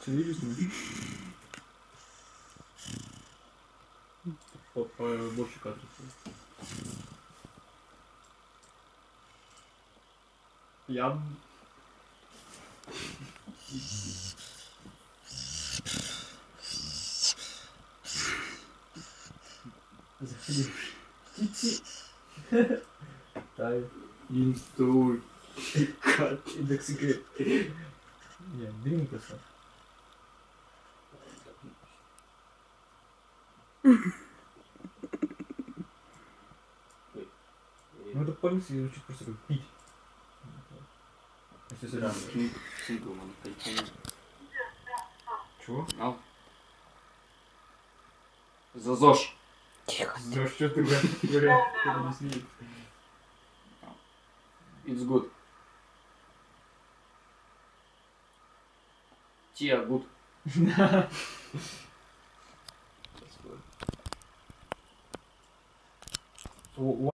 Серьезно? Больше кадров. Я... Заходи. Тити. Тай. Инстой. Как? Индекс игры. Не, бери микрофон. Ну это по-русски звучит просто как пить. Если сюда. Чего? Ау. За ЗОЖ. Тихо. За что ты говорят? Кто не смеет. It's good. Tia good. So,